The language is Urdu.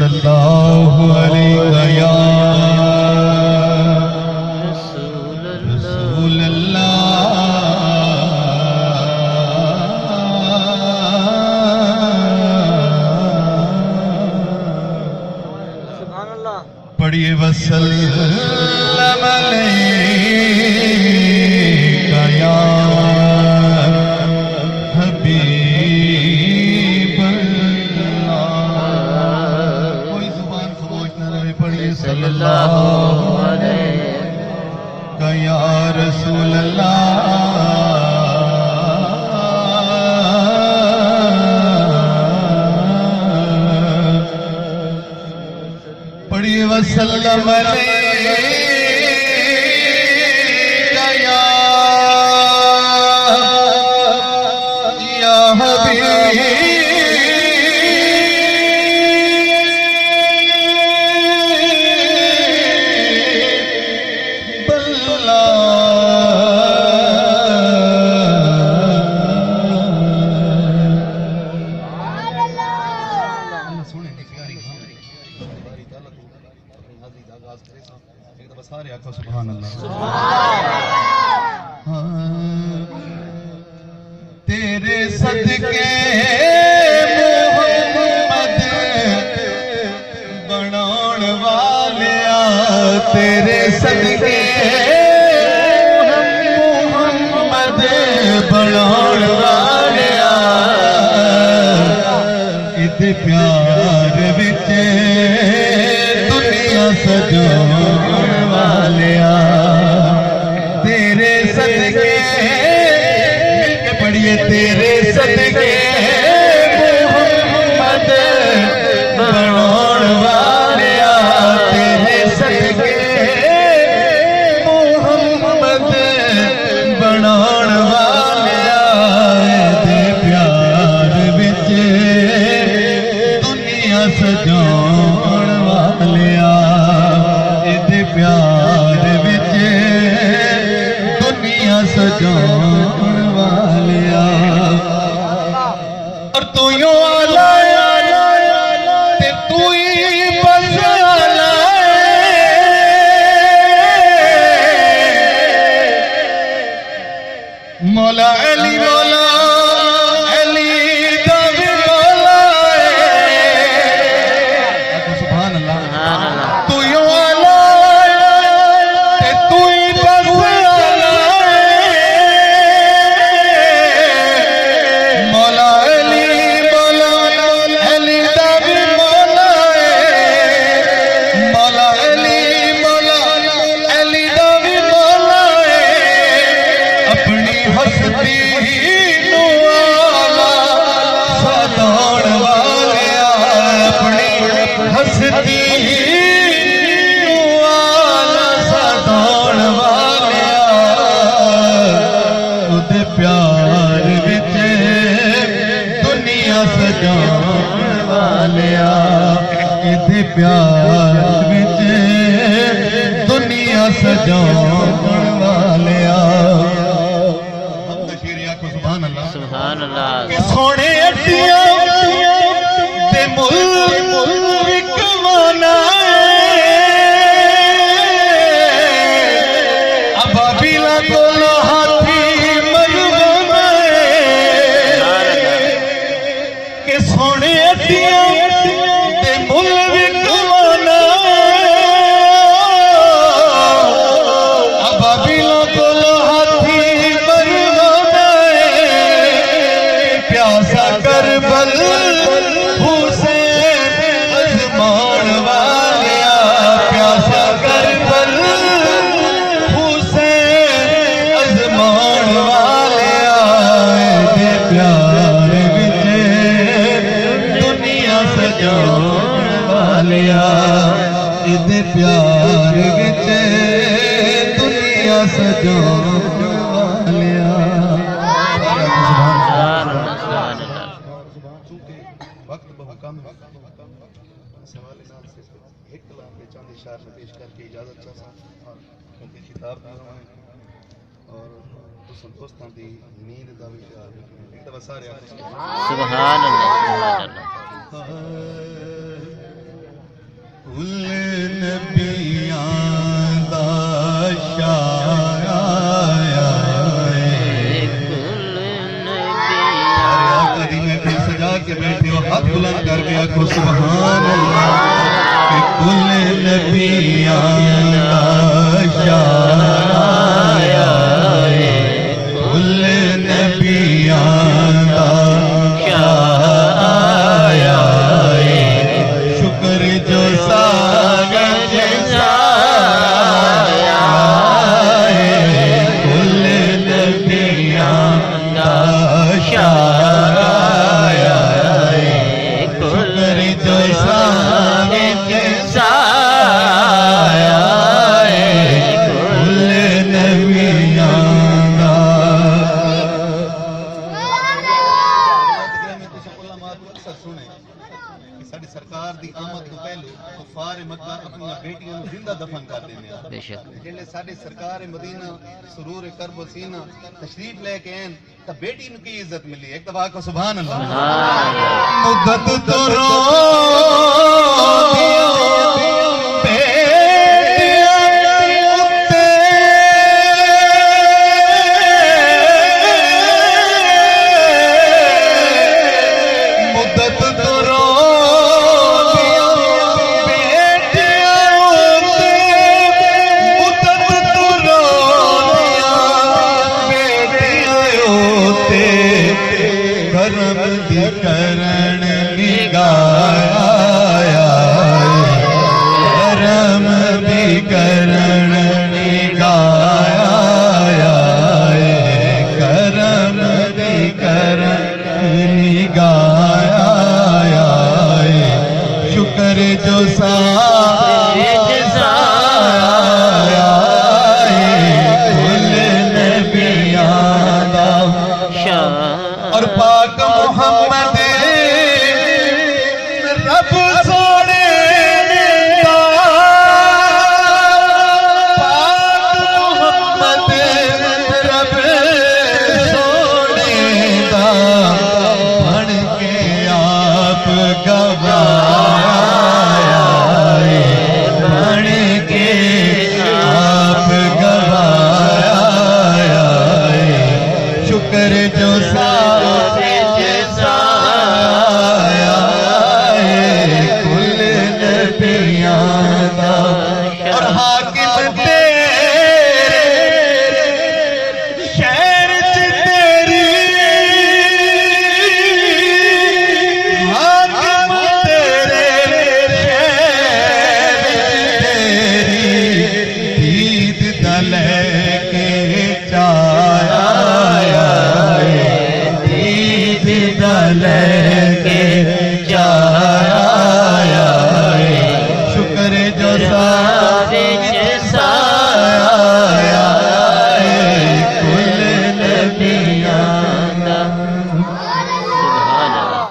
اللہ علیہ یا رسول اللہ پڑھیے وسلم علیکہ یا حبیب اللہ کوئی زبان خاموش نہ رہے پڑھیے صلی اللہ علیہ یا رسول اللہ وسلم علیکہ یا حبیب سارے آقا سبحان اللہ تیرے صدقے محمد بناؤن والیا تیرے صدقے محمد بناؤن والیا اتنے پیار وچ دنیا سجاؤن والیا تیرے صدقے مل کے پڑھیے تیرے صدقے محمد بناؤن والیا تیرے صدقے محمد بناؤن والیا دے پیار وچ دنیا سجاؤن والیا پیار وچ دنیا سجاؤن والیا اور تو یوں آلایا تے تو ہی بس آلائے مولا علی مولا علی دا بھی مولا سبحان اللہ تو یوں پیار وچ دنیا سجاؤن والیا اتنے پیار وچ دنیا سجاؤن والیا سبحان اللہ سبحان اللہ کہ سونے اٹیاں تے ملک وکوانا ابابیلا کولو ہاتھی سونے اٹیاں تے مل وکوانا ابابیلا کولو ہاتھی مروانا پیاسا کربل حسین ازمان والیا پیاسا کربل حسین ازمان والیا دے پیار سجاؤن والیا ادھے پیار وچ دنیا سجاؤن والیا وقت بہت کم سوال ایک کلام کے چند اشعار میں پیش کر کے اجازت چاہتا ہوں کیونکہ خطاب دے رہا ہے اور دوستان دی نیند دا بھی اشعار ایک دفعہ سارے سبحان اللہ کل نبیان دا شاہ آیا سجا کے بیٹھے ہو ہاتھ بلند کر کے آکھو سبحان اللہ کہ کل نبیان دا شاہ آیا کل نبیان دا شاہ آیا شکر جو ساگت آیا کل نبیان دا شاہ سرکار دی آمد تو پہلو کفار مکہ اپنی بیٹیاں زندہ دفن کر دینے جنہیں ساڑھے سرکار مدینہ سرور کرب و سینہ تشریف لے کے این تا بیٹی نو کی عزت ملی ایک دفعہ کو سبحان اللہ مدت تو رو کرن نگایا کرم بھی کرن نگایا کرم بھی کرن نگایا شکر جو سایا کل نبیان دا اور پاک محمد رب سونے دا پاک محمد رب سونے دا بن کے آپ گوایا بن کے آپ گوایا شکر جو اور حاکم تیرے شہر تیری حاکم تیرے شہر تیری دید دلے کے چایا دید دلے